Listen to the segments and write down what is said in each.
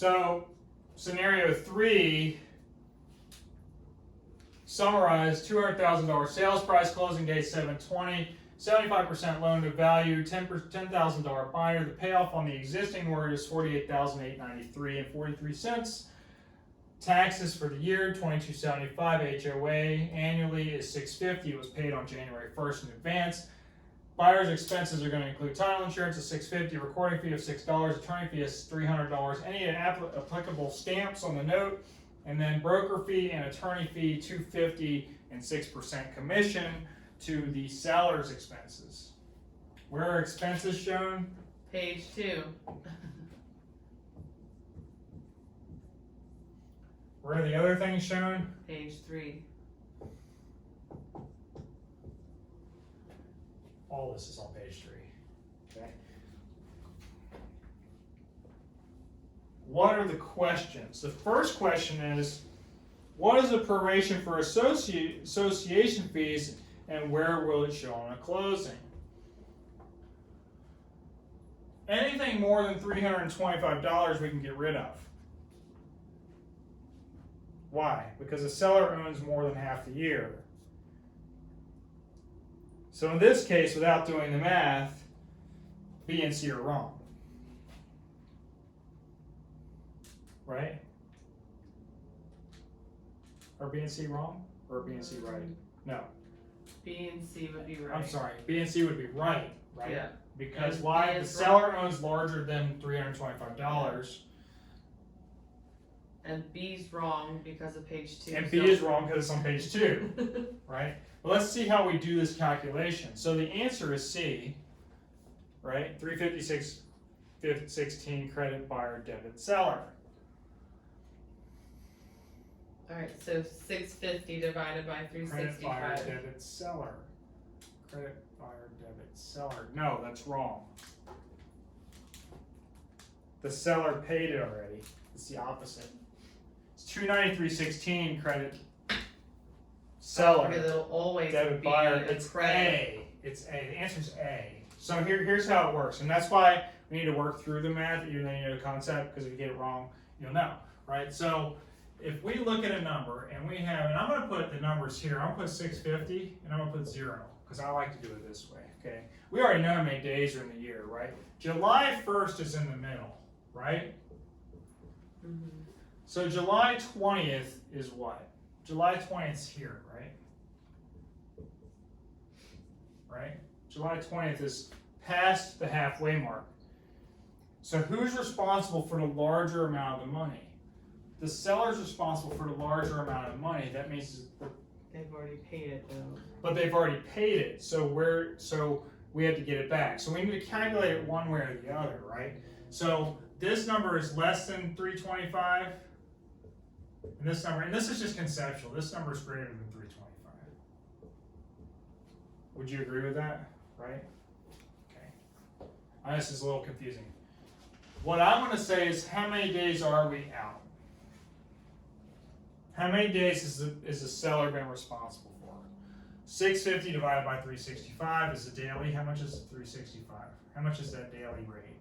So scenario 3 summarized $200,000 sales price, closing date 7/20, 75% loan to value, $10,000 buyer. The payoff on the existing mortgage is $48,893.43. Taxes for the year $22.75. HOA annually is $650. It was paid on January 1st in advance. Buyer's expenses are going to include title insurance of $650, recording fee of $6, attorney fee is $300, any applicable stamps on the note, and then broker fee and attorney fee $250 and 6% commission to the seller's expenses. Where are expenses shown? Page 2. Where are the other things shown? Page 3. All this is on page 3. Okay. What are the questions? The first question is, what is the proration for association fees and where will it show on a closing? Anything more than $325 we can get rid of. Why? Because the seller owns more than half the year. So in this case, without doing the math, B and C are wrong. Right? Are B and C wrong? Or are B and C right? No. B and C would be right. I'm sorry. B and C would be right, right? Yeah. Because And why? B The is seller owns larger than $325. And B's wrong because of page 2. And B is wrong because it's on page 2, right? Well, let's see how we do this calculation. So the answer is C, right? 356.16 credit buyer, debit seller. Alright, so 650 divided by Credit buyer, 365. debit seller. Credit buyer, debit seller. No, that's wrong. The seller paid it already. It's the opposite. It's 293.16 credit seller. Because it'll always Debit be buyer. a It's credit. A. It's A. The answer is A. So here's how it works, and that's why we need to work through the math, even though you know the concept, because if you get it wrong, you'll know, right? So if we look at a number and we have, and I'm going to put the numbers here. I'm going to put 650 and I'm going to put 0 because I like to do it this way. Okay. We already know how many days are in the year, right? July 1st is in the middle, right? Mm-hmm. So July 20th is what? July 20th is here, right? Right? July 20th is past the halfway mark. So who's responsible for the larger amount of the money? The seller's responsible for the larger amount of money. That means, They've already paid it though. but they've already paid it. So we have to get it back. So we need to calculate it one way or the other, right? So this number is less than 325. And this number, and this is just conceptual. This number is greater than 325. Would you agree with that? Right? Okay. This is a little confusing. What I'm going to say is, how many days are we out? How many days is the seller been responsible for? 650 divided by 365 is the daily. How much is 365? How much is that daily rate?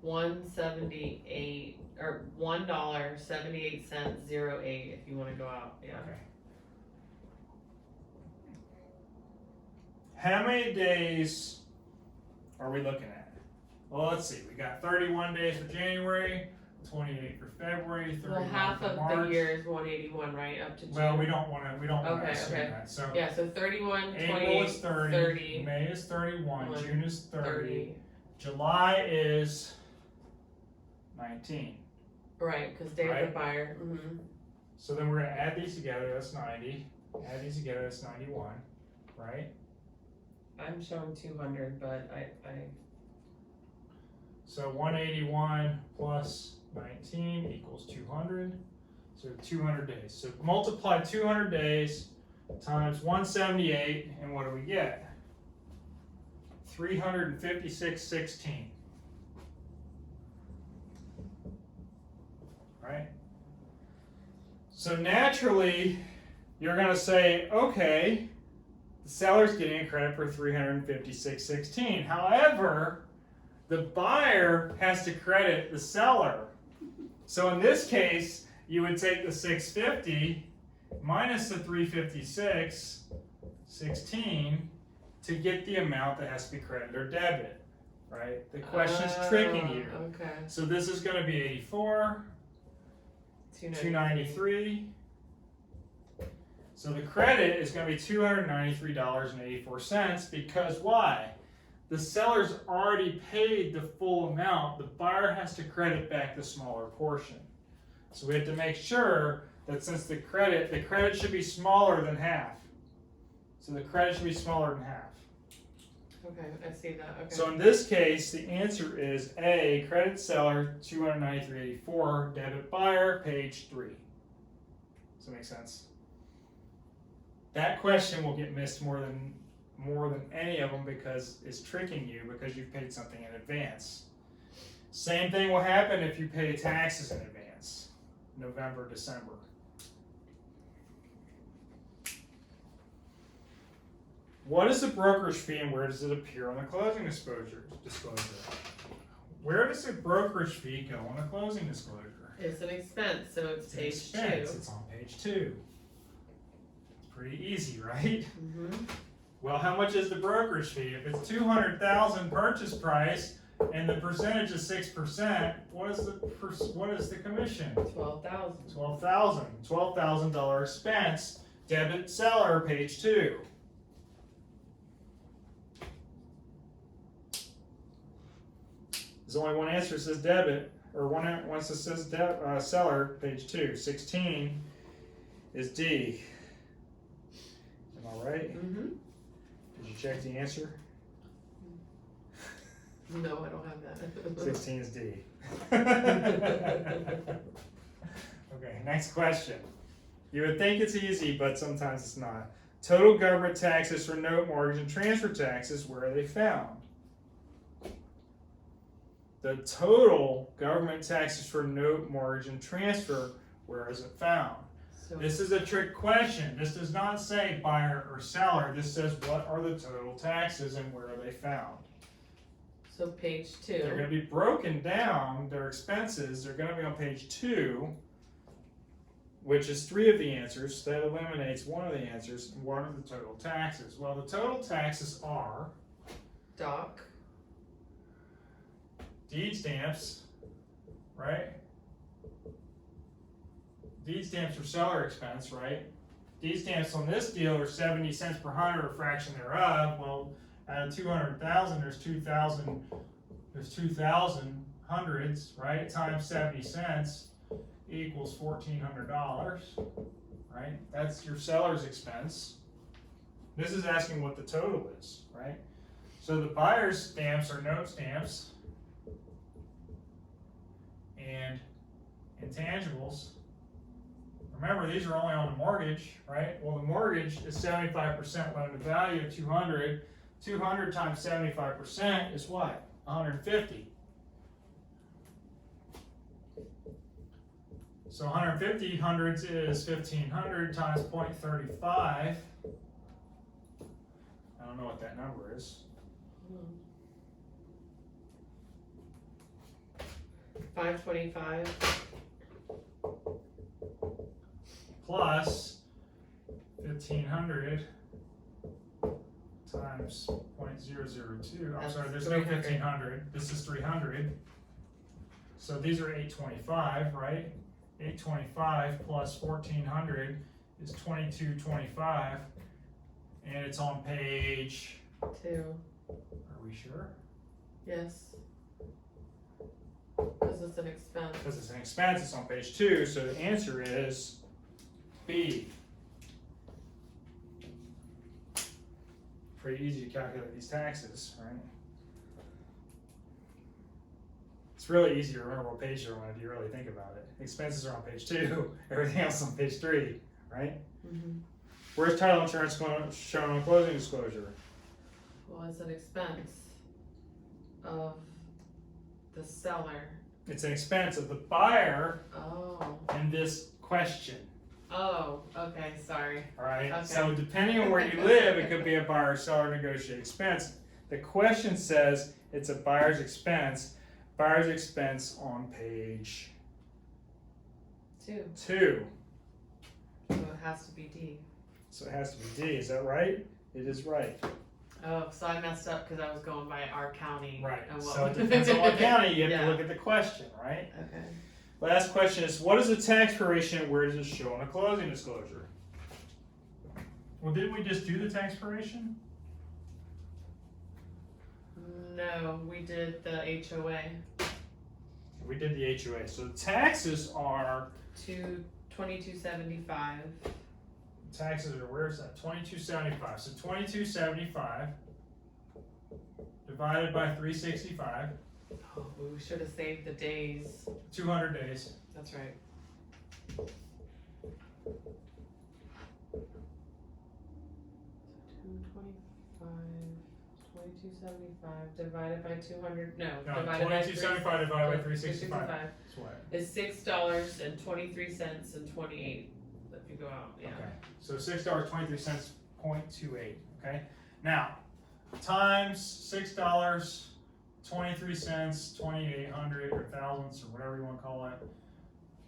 $1.78 or $1.78.08 if you want to go out. Yeah. Okay. How many days are we looking at? Well, let's see. We got 31 days for January, 28 for February, 31 Well, half for of March. the year is 181, right? Up to June. Well, we don't want to Okay, assume okay. that. So Yeah, so 31, April 28, is 30, 30, May is 31, June is 30, 30. July is 19. Right, because Dave's Right. a buyer. Mm-hmm. So then we're going to add these together. That's 90. Add these together. That's 91. Right? I'm showing 200, but I So 181 plus 19 equals 200. So 200 days. So multiply 200 days times 178, and what do we get? 356.16. Right? So naturally, you're going to say, okay, the seller's getting a credit for 356.16. However, the buyer has to credit the seller So in this case, you would take the 650 minus the 356, 16, to get the amount that has to be credit or debit, right? The question's tricking you. Okay. So this is going to be 84, 293. So the credit is going to be $293.84 because why? The seller's already paid the full amount. The buyer has to credit back the smaller portion. So we have to make sure that since the credit should be smaller than half. So the credit should be smaller than half. Okay, I see that. Okay. So in this case, the answer is A, credit seller, $293.84, debit buyer, page 3. Does that make sense? That question will get missed more than any of them because it's tricking you because you've paid something in advance. Same thing will happen if you pay taxes in advance, November, December. What is the brokerage fee and where does it appear on the closing disclosure? Where does the brokerage fee go on the closing disclosure? It's an expense, so it's page expense. 2. It's on page 2. It's pretty easy, right? Mm-hmm. Well, how much is the brokerage fee? If it's $200,000 purchase price and the percentage is 6%, what is the commission? $12,000. $12,000 expense. Debit seller, page 2. There's only one answer that says debit, or one that says seller, page 2. 16 is D. Am I right? Mm-hmm. Did you check the answer? No, I don't have that. 16 is D. Okay, next question. You would think it's easy, but sometimes it's not. Total government taxes for note, mortgage, and transfer taxes, where are they found? The total government taxes for note, mortgage, and transfer, where is it found? So, This is a trick question. This does not say buyer or seller. This says what are the total taxes and where are they found? so page 2. They're going to be broken down, their expenses, they're going to be on page 2, which is 3 of the answers. That eliminates one of the answers. What are the total taxes? Well, the total taxes are Doc. deed stamps, right? Deed stamps are seller expense, right? Deed stamps on this deal are 70 cents per hundred or fraction thereof. Well, out of 200,000, there's 2,000 hundreds, right? Times 70 cents equals $1,400, right? That's your seller's expense. This is asking what the total is, right? So the buyer's stamps are note stamps and intangibles. Remember, these are only on the mortgage, right? Well, the mortgage is 75% loan to value of 200. 200 times 75% is what? 150. So 150 hundreds is 1,500 times 0.35. I don't know what that number is. 525. Plus 1,500 times 0.002. I'm sorry, there's no 1,500. This is 300. So these are 825, right? 825 plus 1,400 is 2,225, and it's on page 2. Are we sure? Yes. Because it's an expense. Because it's an expense, it's on page 2, so the answer is B. Pretty easy to calculate these taxes, right? It's really easy to remember what page you're on if you really think about it. Expenses are on page 2, everything else is on page 3, right? Mm-hmm. Where's title insurance shown on closing disclosure? Well, it's an expense of the seller. It's an expense of the buyer Oh. in this question. Oh, okay, sorry. All right. Okay. So depending on where you live, it could be a buyer or seller negotiated expense. The question says it's a buyer's expense. Buyer's expense on page 2. 2. So it has to be D. So it has to be D. Is that right? It is right. Oh, so I messed up because I was going by our county. Right. And what So it depends on what county. You have Yeah. to look at the question, right? Okay. Last question is, what is a tax proration and where does it show in a closing disclosure? Well, didn't we just do the tax proration? No, we did the HOA. We did the HOA. So the taxes are, to 2275. taxes are, where's that? 2275. So 2275 divided by 365, Oh, we should have saved the days. 200 days. That's right. $225, 2275 divided by 200. No, No, divided by 2275 divided by 365. 365 That's what. is $6.23 and 28. If you go out, yeah. Okay. So $6.23, 0.28. Okay. Now, times $6.23, 2,800 or thousandths or whatever you want to call it,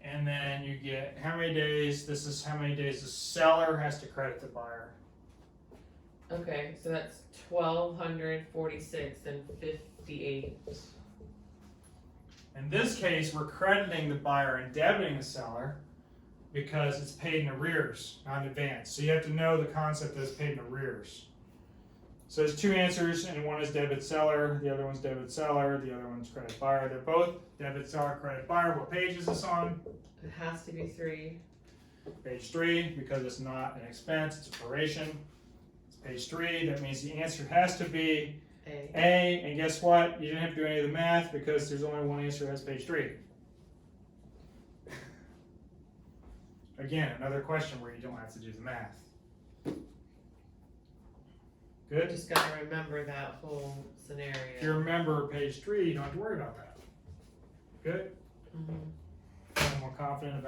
and then you get how many days. This is how many days the seller has to credit the buyer. Okay, so that's 1,246 and 58. In this case, we're crediting the buyer and debiting the seller because it's paid in arrears, not in advance. So you have to know the concept that it's paid in arrears. So there's 2 answers, and one is debit seller, the other one's debit seller, the other one's credit buyer. They're both debit seller, credit buyer. What page is this on? It has to be 3. Page 3, because it's not an expense, it's a proration. It's page 3, that means the answer has to be A. A, and guess what? You didn't have to do any of the math because there's only one answer that has page 3. Again, another question where you don't have to do the math. Good? Just gotta remember that whole scenario. If you remember page 3, you don't have to worry about that. Good? Mhm. Feeling more confident about